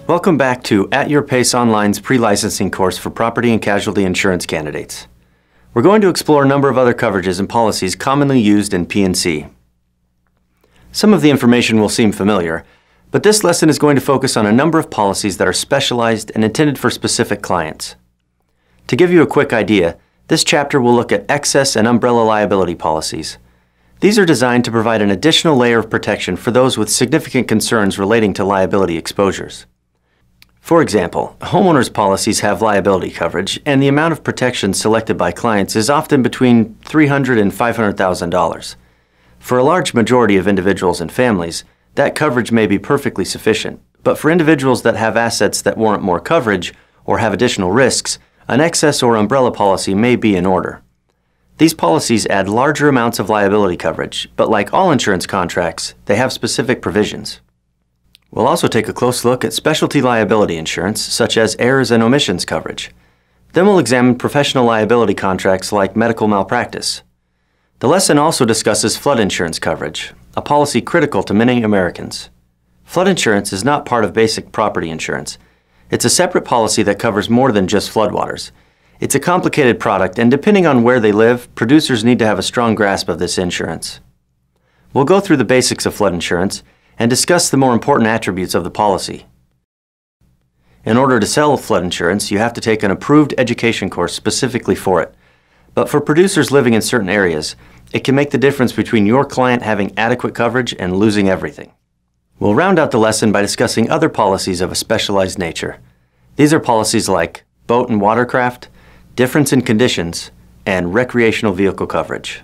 Welcome back to At Your Pace Online's pre-licensing course for property and casualty insurance candidates. We're going to explore a number of other coverages and policies commonly used in P&C. Some of the information will seem familiar, but this lesson is going to focus on a number of policies that are specialized and intended for specific clients. To give you a quick idea, this chapter will look at excess and umbrella liability policies. These are designed to provide an additional layer of protection for those with significant concerns relating to liability exposures. For example, homeowners' policies have liability coverage, and the amount of protection selected by clients is often between $300,000 and $500,000. For a large majority of individuals and families, that coverage may be perfectly sufficient, but for individuals that have assets that warrant more coverage or have additional risks, an excess or umbrella policy may be in order. These policies add larger amounts of liability coverage, but like all insurance contracts, they have specific provisions. We'll also take a close look at specialty liability insurance, such as errors and omissions coverage. Then we'll examine professional liability contracts like medical malpractice. The lesson also discusses flood insurance coverage, a policy critical to many Americans. Flood insurance is not part of basic property insurance. It's a separate policy that covers more than just floodwaters. It's a complicated product, and depending on where they live, producers need to have a strong grasp of this insurance. We'll go through the basics of flood insurance and discuss the more important attributes of the policy. In order to sell flood insurance, you have to take an approved education course specifically for it. But for producers living in certain areas, it can make the difference between your client having adequate coverage and losing everything. We'll round out the lesson by discussing other policies of a specialized nature. These are policies like boat and watercraft, difference in conditions, and recreational vehicle coverage.